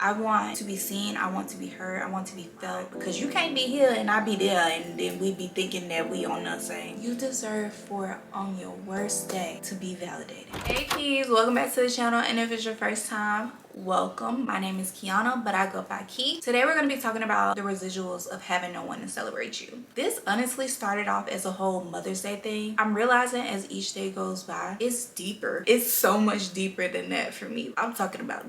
I want to be seen, I want to be heard, I want to be felt, because you can't be here and I be there and then we be thinking that we on the same. You deserve for on your worst day to be validated. Hey keys, welcome back to the channel, and if it's your first time, welcome. My name is Kiana, but I go by Key. Today we're going to be talking about the residuals of having no one to celebrate you. This honestly started off as a whole Mother's Day thing. I'm realizing as each day goes by, it's deeper. It's so much deeper than that for me. I'm talking about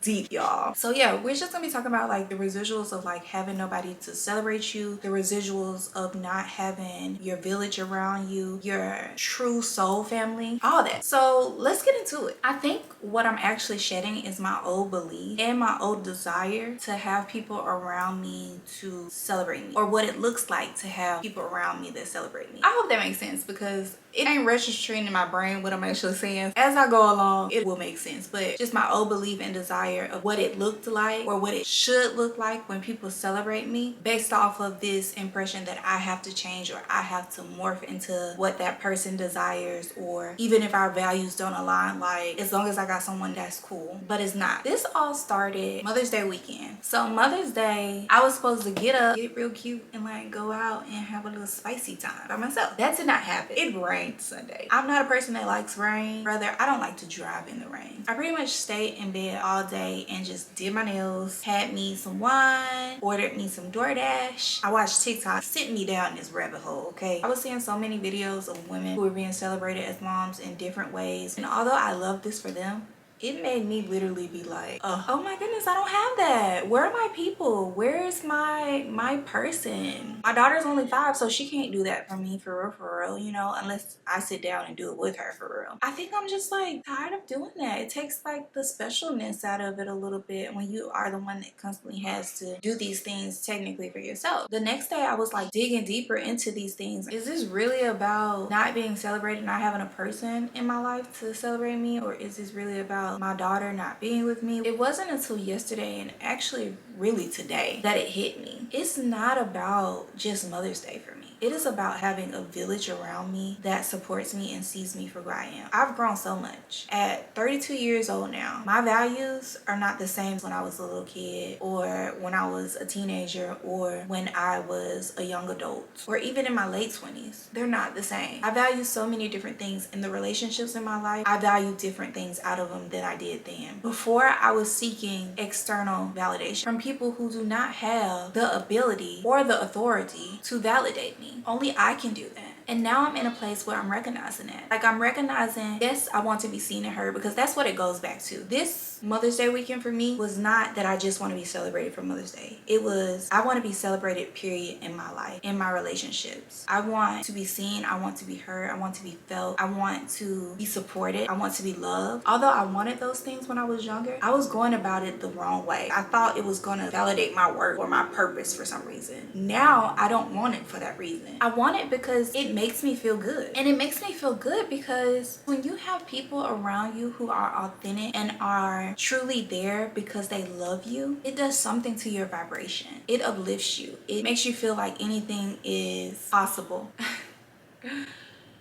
deep, y'all. So yeah, we're just gonna be talking about like the residuals of like having nobody to celebrate you, the residuals of not having your village around you, your true soul family, all that. So let's get into it. I think what I'm actually shedding is my old belief and my old desire to have people around me to celebrate me, or what it looks like to have people around me that celebrate me. I hope that makes sense, because it ain't registering in my brain what I'm actually saying. As I go along, it will make sense, but just my old belief and desire of what it looked like or what it should look like when people celebrate me, based off of this impression that I have to change or I have to morph into what that person desires, or even if our values don't align, like as long as I got someone, that's cool. But it's not. This all started Mother's Day weekend. So Mother's Day, I was supposed to get up, get real cute, and like go out and have a little spicy time by myself. That did not happen. It rained Sunday. I'm not a person that likes rain. Rather, I don't like to drive in the rain. I pretty much stayed in bed all day and just did my nails, had me some wine, ordered me some DoorDash. I watched TikTok, sent me down this rabbit hole, okay? I was seeing so many videos of women who were being celebrated as moms in different ways. And although I love this for them, it made me literally be like, oh my goodness, I don't have that. Where are my people? Where's my person? My daughter's only 5, so she can't do that for me for real, you know, unless I sit down and do it with her for real. I think I'm just like tired of doing that. It takes like the specialness out of it a little bit when you are the one that constantly has to do these things technically for yourself. The next day I was like digging deeper into these things. Is this really about not being celebrated, not having a person in my life to celebrate me, or is this really about my daughter not being with me? It wasn't until yesterday, and actually really today, that it hit me. It's not about just Mother's Day for me. It is about having a village around me that supports me and sees me for who I am. I've grown so much. At 32 years old now, my values are not the same as when I was a little kid, or when I was a teenager, or when I was a young adult, or even in my late 20s. They're not the same. I value so many different things in the relationships in my life. I value different things out of them than I did then. Before, I was seeking external validation from people who do not have the ability or the authority to validate me. Only I can do that. And now I'm in a place where I'm recognizing that. Like, I'm recognizing, yes, I want to be seen and heard, because that's what it goes back to. This Mother's Day weekend for me was not that I just want to be celebrated for Mother's Day. It was, I want to be celebrated, period, in my life, in my relationships. I want to be seen. I want to be heard. I want to be felt. I want to be supported. I want to be loved. Although I wanted those things when I was younger, I was going about it the wrong way. I thought it was going to validate my work or my purpose for some reason. Now, I don't want it for that reason. I want it because it makes me feel good. And it makes me feel good because when you have people around you who are authentic and are truly there because they love you, it does something to your vibration. It uplifts you. It makes you feel like anything is possible.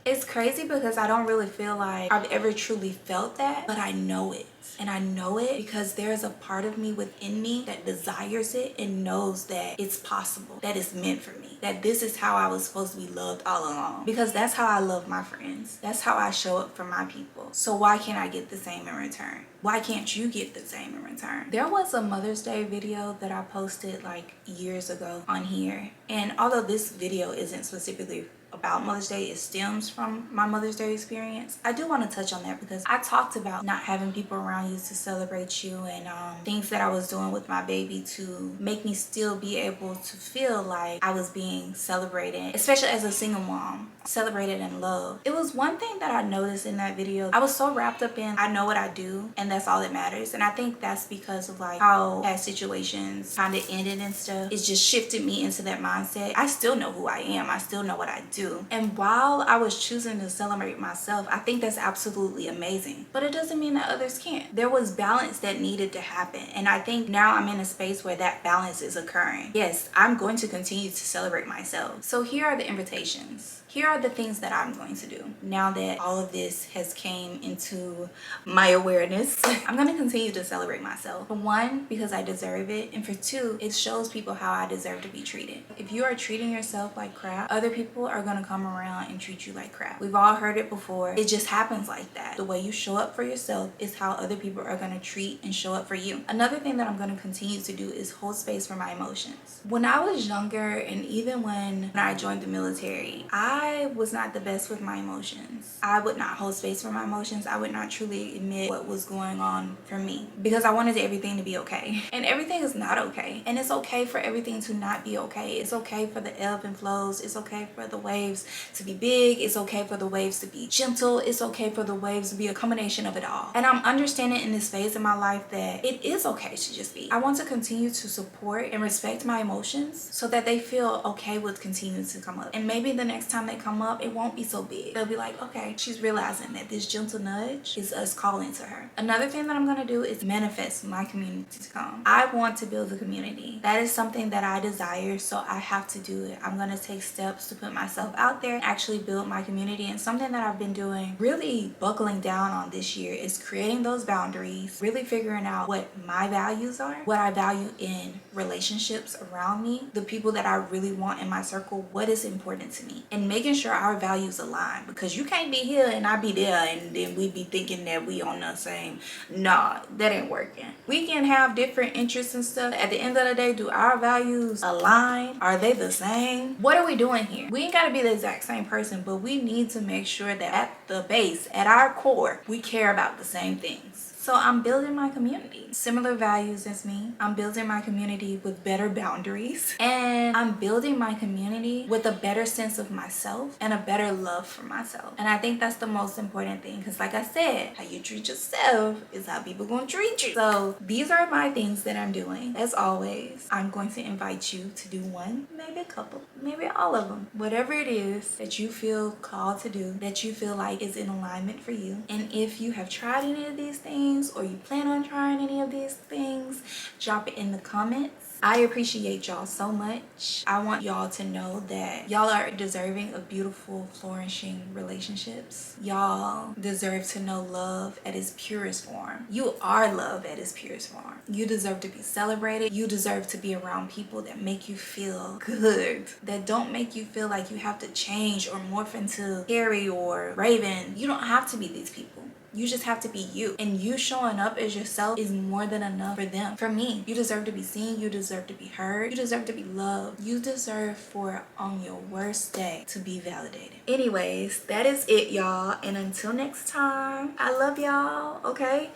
It's crazy because I don't really feel like I've ever truly felt that, but I know it. And I know it because there's a part of me within me that desires it and knows that it's possible, that it's meant for me, that this is how I was supposed to be loved all along. Because that's how I love my friends. That's how I show up for my people. So why can't I get the same in return? Why can't you get the same in return? There was a Mother's Day video that I posted like years ago on here. And although this video isn't specifically about Mother's Day, it stems from my Mother's Day experience, I do want to touch on that because I talked about not having people around you to celebrate you, and things that I was doing with my baby to make me still be able to feel like I was being celebrated, especially as a single mom, celebrated and loved. It was one thing that I noticed in that video. I was so wrapped up in I know what I do and that's all that matters, and I think that's because of like how past situations kind of ended and stuff. It just shifted me into that mindset. I still know who I am. I still know what I do. And while I was choosing to celebrate myself, I think that's absolutely amazing. But it doesn't mean that others can't. There was balance that needed to happen. And I think now I'm in a space where that balance is occurring. Yes, I'm going to continue to celebrate myself. So here are the invitations. Here are the things that I'm going to do now that all of this has came into my awareness. I'm going to continue to celebrate myself. For one, because I deserve it, and for two, it shows people how I deserve to be treated. If you are treating yourself like crap, other people are going to come around and treat you like crap. We've all heard it before. It just happens like that. The way you show up for yourself is how other people are going to treat and show up for you. Another thing that I'm going to continue to do is hold space for my emotions. When I was younger, and even when I joined the military, I was not the best with my emotions. I would not hold space for my emotions. I would not truly admit what was going on for me because I wanted everything to be okay. And everything is not okay. And it's okay for everything to not be okay. It's okay for the ebb and flows. It's okay for the waves to be big. It's okay for the waves to be gentle. It's okay for the waves to be a combination of it all. And I'm understanding in this phase of my life that it is okay to just be. I want to continue to support and respect my emotions so that they feel okay with continuing to come up. And maybe the next time they come up, it won't be so big. They'll be like, okay, she's realizing that this gentle nudge is us calling to her. Another thing that I'm going to do is manifest my community to come. I want to build a community. That is something that I desire, so I have to do it. I'm going to take steps to put myself out there and actually build my community. And something that I've been doing, really buckling down on this year, is creating those boundaries, really figuring out what my values are, what I value in relationships around me, the people that I really want in my circle, what is important to me, and making sure our values align, because you can't be here and I be there and then we be thinking that we on the same. Nah, that ain't working. We can have different interests and stuff. At the end of the day, do our values align? Are they the same? What are we doing here? We ain't got to be the exact same person, but we need to make sure that at the base, at our core, we care about the same things. So I'm building my community. Similar values as me. I'm building my community with better boundaries. And I'm building my community with a better sense of myself and a better love for myself. And I think that's the most important thing. Because like I said, how you treat yourself is how people gonna treat you. So these are my things that I'm doing. As always, I'm going to invite you to do one, maybe a couple, maybe all of them. Whatever it is that you feel called to do, that you feel like is in alignment for you. And if you have tried any of these things, or you plan on trying any of these things, drop it in the comments. I appreciate y'all so much. I want y'all to know that y'all are deserving of beautiful, flourishing relationships. Y'all deserve to know love at its purest form. You are love at its purest form. You deserve to be celebrated. You deserve to be around people that make you feel good, that don't make you feel like you have to change or morph into Carrie or Raven. You don't have to be these people. You just have to be you. And you showing up as yourself is more than enough for them. For me, you deserve to be seen. You deserve to be heard. You deserve to be loved. You deserve for on your worst day to be validated. Anyways, that is it, y'all. And until next time, I love y'all, okay?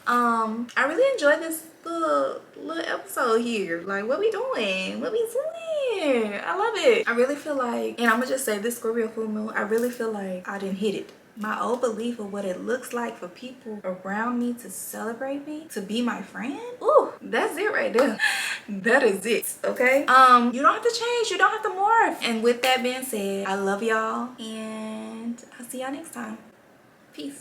I really enjoyed this little episode here. Like, what we doing? What we doing? I love it. I really feel like, and I'm gonna just say this Scorpio full moon, I really feel like I didn't hit it. My old belief of what it looks like for people around me to celebrate me, to be my friend. Ooh, that's it right there. That is it, okay? You don't have to change. You don't have to morph. And with that being said, I love y'all, and I'll see y'all next time. Peace.